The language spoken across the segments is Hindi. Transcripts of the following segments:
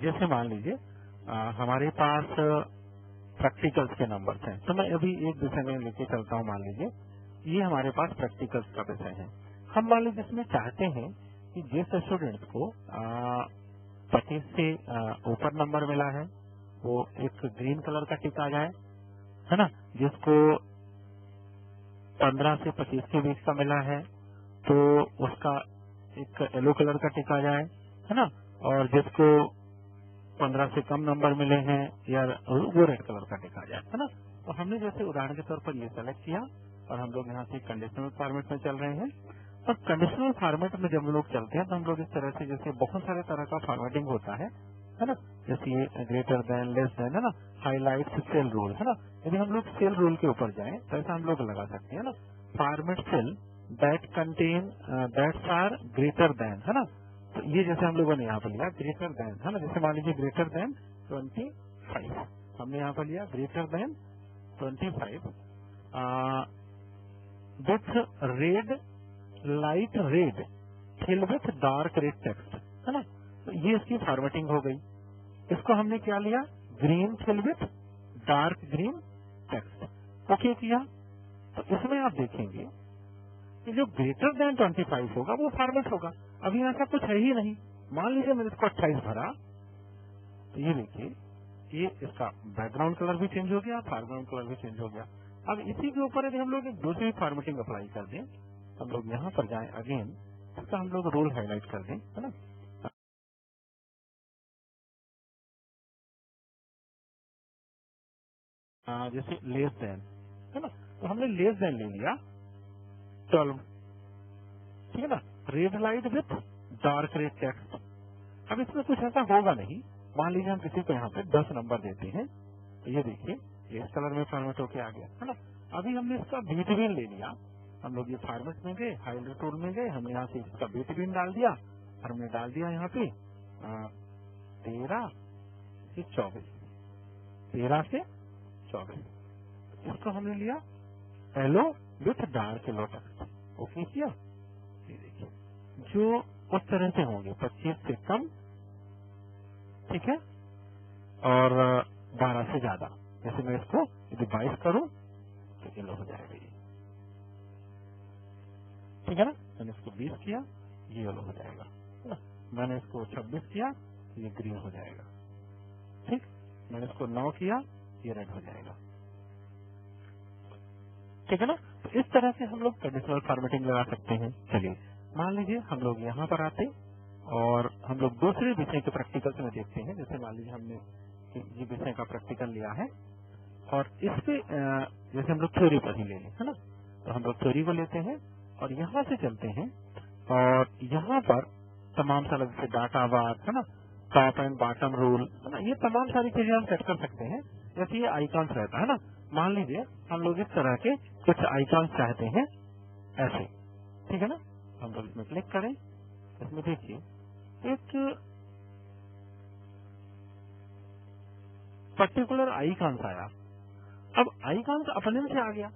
जैसे मान लीजिए हमारे पास प्रैक्टिकल्स के नंबर्स हैं, तो मैं अभी एक विषय में लेके चलता हूँ। मान लीजिए ये हमारे पास प्रैक्टिकल्स का विषय है। हम मान लीजिए इसमें चाहते हैं कि जिस स्टूडेंट को 25 से ऊपर नंबर मिला है वो एक ग्रीन कलर का टिक आ जाए, है ना। जिसको 15 से 25 के बीच का मिला है तो उसका एक येलो कलर का टिक आ जाए, है ना। और जिसको 15 से कम नंबर मिले हैं या वो रेड कलर का टिक आ जाए, है ना। तो हमने जैसे उदाहरण के तौर पर ये सेलेक्ट किया और हम लोग यहाँ से कंडीशनल फॉर्मेट में चल रहे हैं। और कंडीशनल फॉर्मेट में जब हम लोग चलते हैं तो हम लोग इस तरह से, जैसे बहुत सारे तरह का फॉर्मेटिंग होता है ना। जैसे ये ग्रेटर देन, लेस देन, है ना, हाईलाइट, सेल रूल, है ना। यदि हम लोग सेल रूल के ऊपर जाएं तो ऐसा हम लोग लगा सकते हैं ना, format cell that contain that's are greater than, है ना। तो ये जैसे हम लोगों ने यहाँ पर लिया ग्रेटर देन, है ना। जैसे मान लीजिए ग्रेटर देन 25, हमने यहाँ पर लिया greater than 25 with red, light red fill with dark red text, है ना। तो ये इसकी फॉर्मेटिंग हो गई। इसको हमने क्या लिया, green fill with dark green text, okay किया। तो इसमें आप देखेंगे कि जो ग्रेटर देन 25 होगा वो फॉर्मेट होगा। अभी ऐसा कुछ है ही नहीं। मान लीजिए मैंने इसको 28 भरा तो ये देखिए ये इसका बैकग्राउंड कलर भी चेंज हो गया, फोरग्राउंड कलर भी चेंज हो गया। अब इसी के ऊपर यदि हम लोग एक दूसरी फॉर्मेटिंग अप्लाई कर दें, हम लोग यहाँ पर जाएं अगेन, इसका हम लोग रोल हाईलाइट कर दें, है ना। जैसे लेस देन, है ना। तो हमने लेस देन ले लिया 12, ठीक है ना। Red light with dark red text. अब इसमें कुछ ऐसा होगा नहीं। मान लीजिए हम किसी को यहाँ पे 10 नंबर देते हैं तो ये देखिए ये इस कलर में फॉर्मेट होके आ गया, है ना। अभी हमने इसका बिटवीन ले लिया, हम लोग ये फॉर्मेट में गए, हाईलाइट टूल में गए, हमने यहाँ से इसका बिटवीन डाल दिया और हमने डाल दिया यहाँ पे 13 से 24, 13 से 24। इसको हमने लिया yellow with dark yellow text, okay किया। ये देखिए जो उस तरह से होंगे 25 से कम, ठीक है, और 12 से ज्यादा। जैसे मैं इसको यदि 22 करूं तो येलो हो जाएगा ये, ठीक है ना। मैंने इसको 20 किया ये येलो हो जाएगा, है ना? मैंने इसको 26 किया तो ये ग्रीन हो जाएगा, ठीक। मैंने इसको 9 किया ये रेड हो जाएगा, ठीक है ना। तो इस तरह से हम लोग कंडीशनल फॉर्मेटिंग लगा सकते हैं। चलिए मान लीजिए हम लोग यहाँ पर आते और हम लोग दूसरे विषय के प्रैक्टिकल्स में देखते हैं। जैसे मान लीजिए हमने ये विषय का प्रैक्टिकल लिया है और इस पे जैसे हम लोग थ्योरी पर ही ले लें, है ना। तो हम लोग थ्योरी को लेते हैं और यहाँ से चलते हैं और यहाँ पर तमाम सारे जैसे डाटा बार, है ना, टॉप एंड बॉटम रूल, है ना, ये तमाम सारी चीजें हम सेट कर सकते हैं। जैसे ये आइकॉन्स रहता है ना, मान लीजिए हम लोग इस तरह के कुछ आइकॉन्स चाहते हैं ऐसे, ठीक है ना। हम लोग इसमें क्लिक करें, इसमें देखिए एक पर्टिकुलर आइकॉन्स आया। अब आइकॉन्स अपने से आ गया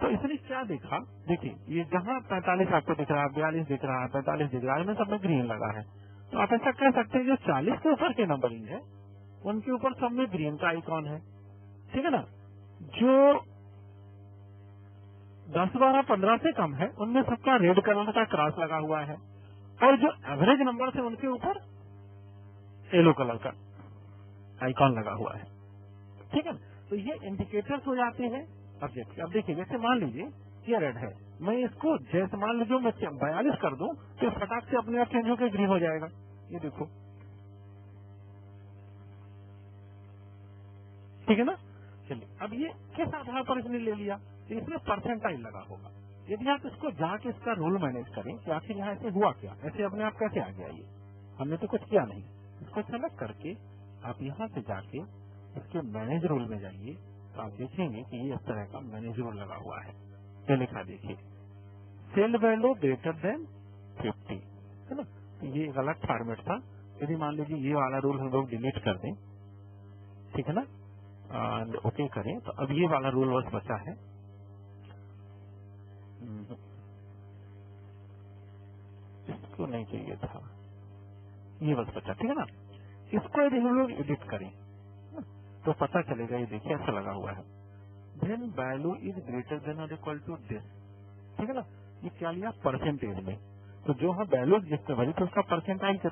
तो इसने क्या देखा, देखिए ये जहाँ 45 आपको दिख रहा है, 42 दिख रहा है, 45 दिख रहा है, इनमें सब में ग्रीन लगा है। तो आप ऐसा कह सकते हैं जो 40 के ऊपर के नंबरिंग है उनके ऊपर सब में ग्रीन का आइकॉन है, ठीक है ना। जो 10, 12, 15 से कम है उनमें सबका रेड कलर का क्रॉस लगा हुआ है और जो एवरेज नंबर है उनके ऊपर येलो कलर का आइकॉन लगा हुआ है, ठीक है। तो ये इंडिकेटर्स हो जाते हैं ऑब्जेक्ट। अब देखिए जैसे मान लीजिए ये रेड है, मैं इसको जैसे मान लीजिए मैं 42 कर दूं तो फटाक से अपने आप चेंज होकर ग्रीन हो जाएगा, ये देखो, ठीक है ना। चलिए अब ये किस आधार पर इसने ले लिया, तो इसमें परसेंटाइल लगा होगा। यदि आप इसको जाके इसका रूल मैनेज करें कि आखिर यहाँ ऐसे हुआ क्या, ऐसे अपने आप कैसे आ गया, ये हमने तो कुछ किया नहीं। इसको सेलेक्ट करके आप यहाँ से जाके इसके मैनेज रूल में जाइए तो आप देखेंगे कि ये इस तरह का मैनेज रूल लगा हुआ है। ये लिखा देखिए सेल वैल्यू ग्रेटर देन 50, है ना। तो ये एक अलग फॉर्मेट था। यदि मान लीजिए ये वाला रूल हम लोग डिलीट कर दें, ठीक है ना, एंड ओके करें तो अब ये वाला रूल बस बचा है। इसको नहीं चाहिए था, ये बस बचा, ठीक है ना। इसको यदि हम लोग एडिट करें तो पता चलेगा, ये देखिए ऐसा लगा हुआ है, then value is greater than और इक्वल टू दिस, ठीक है ना। ये क्या लिया, परसेंटेज में, तो जो हम वैल्यू जिसमें भरी तो उसका परसेंटाइज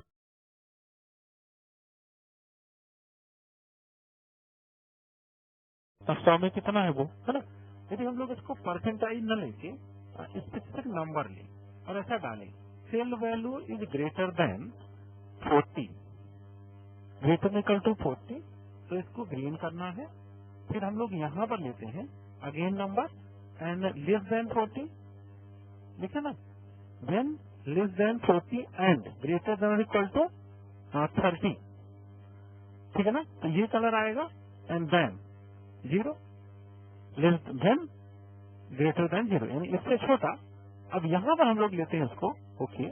100 में कितना है वो, है ना। यदि हम लोग इसको परसेंटाइज न लेके स्पेसिफिक नंबर लें और ऐसा डालें, cell value is greater than 40, greater equal to 40, तो इसको ग्रीन करना है। फिर हम लोग यहाँ पर लेते हैं again number and less than 40, देखिए ना, then less than 40 and greater than equal to 30, ठीक है ना। तो ये कलर आएगा and then 0, less than greater than 0, यानी इससे छोटा। अब यहाँ पर हम लोग लेते हैं इसको okay,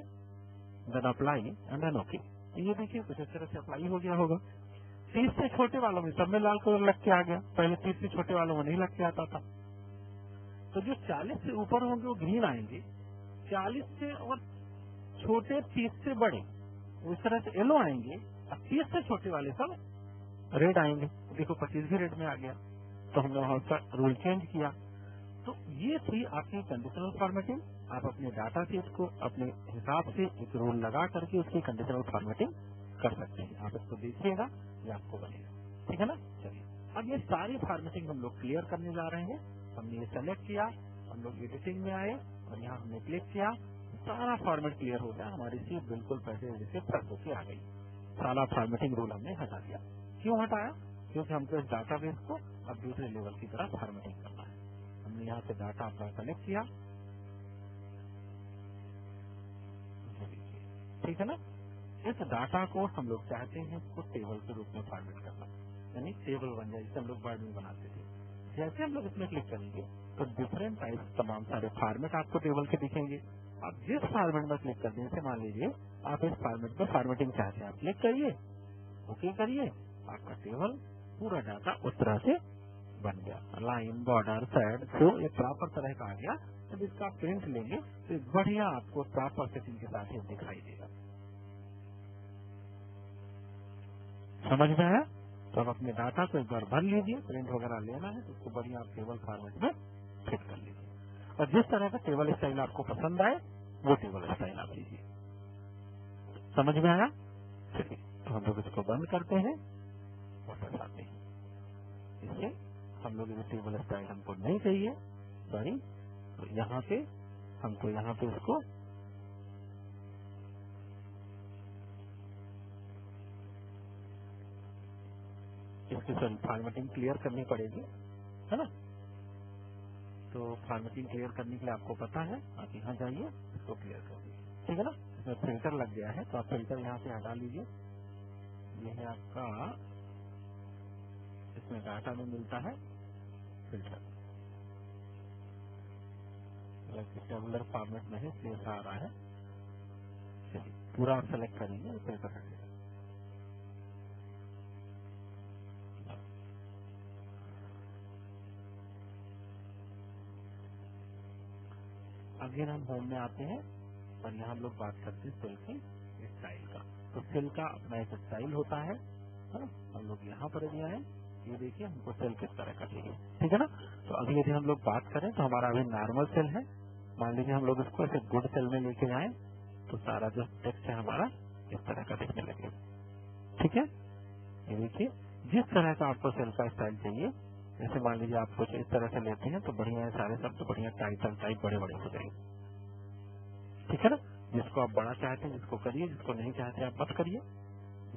then apply and then okay. ये देखिए कुछ इस तरह से अप्लाई हो गया होगा। 30 से छोटे वालों में सब में लाल कलर लग के आ गया, पहले 30 से छोटे वालों में नहीं लग के आता था। तो जो 40 से ऊपर होंगे वो ग्रीन आएंगे, 40 से और छोटे 30 से बड़े वो इस तरह से येलो आएंगे, और 30 से छोटे वाले सब रेड आएंगे। देखो 25 भी रेड में आ गया, तो हमने वहां का रूल चेंज किया। तो ये थी आपकी कंडीशनल फॉर्मेटिंग। आप अपने डाटा सेट को अपने हिसाब से एक रूल लगा करके उसकी कंडीशनल फॉर्मेटिंग कर सकते हैं। आप इसको देखिएगा, ये आपको बनेगा, ठीक है ना। चलिए अब ये सारी फॉर्मेटिंग हम लोग क्लियर करने जा रहे हैं। हमने ये सेलेक्ट किया, हम लोग एडिटिंग में आए और यहाँ हमने क्लिक किया, सारा फॉर्मेट क्लियर हो गया, हमारी सीट बिल्कुल पहले जैसे फ्रेश होकर आ गई। सारा फॉर्मेटिंग रूल हमने हटा दिया। क्यों हटाया, क्योंकि हमको इस डाटाबेस को अब दूसरे लेवल की तरह फॉर्मेटिंग करना है। हमने यहाँ से डाटा अपना कलेक्ट किया, ठीक है ना। इस डाटा को हम लोग चाहते हैं इसको टेबल के रूप में फॉर्मेट करना, यानी टेबल बन जाए, जिसे हम लोग वर्ड में बनाते थे। जैसे हम लोग इसमें क्लिक करेंगे तो डिफरेंट टाइप तमाम सारे फॉर्मेट आपको टेबल के दिखेंगे। आप जिस फॉर्मेट में क्लिक करने से, मान लीजिए आप इस फॉर्मेट में फॉर्मेटिंग चाहते हैं, आप क्लिक करिए, ओके करिए, आपका टेबल पूरा डाटा उस तरह से बन गया, लाइन, बॉर्डर, साइड, जो एक प्रॉपर तरह का आ गया। जब इसका प्रिंट लेंगे तो एक बढ़िया आपको प्रॉपर सेटिंग के साथ ही दिखाई देगा। समझ में आया। तो आप अपने डाटा को एक बार भर लीजिए, प्रिंट वगैरह लेना है तो उसको बढ़िया आप टेबल फॉर्मेट में फिट कर लीजिए, और जिस तरह का टेबल स्टाइल आपको पसंद आए वो टेबल स्टाइल आप लीजिए। समझ में आया। चलिए तो हम लोग इसको बंद करते हैं, वापस आते हैं। इससे हम लोग ये टेबल स्टाइल हमको नहीं चाहिए, सॉरी, तो यहाँ पे हमको यहाँ पे इसको इसकी फॉर्मेटिंग क्लियर करनी पड़ेगी, है ना। तो फॉर्मेटिंग क्लियर करने के लिए आपको पता है, आप यहाँ जाइए, इसको क्लियर कर दीजिए, ठीक है ना। इसमें फिल्टर लग गया है तो आप फिल्टर यहाँ से हटा लीजिए। ये है आपका, इसमें डाटा में मिलता है फिल्टर, टेबुलर फॉर्मेट में है इसलिए आ रहा है। चलिए पूरा आप सेलेक्ट करेंगे, फिल्टर हटेगा। अगेन हम होम में आते हैं और यहाँ हम लोग बात करते हैं सेल के स्टाइल का। तो सेल का अपना एक स्टाइल होता है ना। हम लोग यहाँ पर भी आए, ये देखिए हमको सेल किस तरह का चाहिए, ठीक है ना। तो अभी यदि हम लोग बात करें तो हमारा अभी नॉर्मल सेल है, मान लीजिए हम लोग इसको ऐसे गुड सेल में लेके आए तो सारा जो टेक्स्ट है हमारा इस तरह का दिखने लगे, ठीक है। ये देखिए जिस तरह का आपको सेल का स्टाइल चाहिए, जैसे मान लीजिए आप कुछ इस तरह से लेते हैं तो बढ़िया है, सारे शब्द बढ़िया टाइटल टाइप बड़े बड़े हो जाएंगे, ठीक है ना। जिसको आप बड़ा चाहते हैं जिसको करिए, जिसको नहीं चाहते आप मत करिए।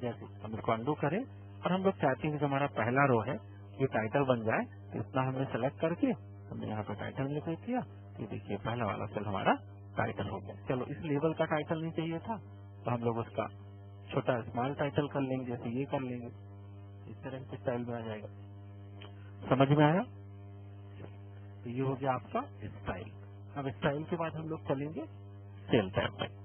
जैसे हम इसको अंडू करें और हम लोग चाहते हैं कि जो हमारा पहला रो है ये टाइटल बन जाए, तो इतना हमने सेलेक्ट करके हमने यहाँ पे टाइटल में क्लिक किया, तो देखिए पहला वाला सेल हमारा टाइटल हो गया। चलो इस लेवल का टाइटल नहीं चाहिए था तो हम लोग उसका छोटा स्मॉल टाइटल कर लेंगे, जैसे ये कर लेंगे, इस तरह के स्टाइल में आ जाएगा। समझ में आया। तो ये हो गया आपका स्टाइल। अब स्टाइल के बाद हम लोग चलेंगे सेल टैब में।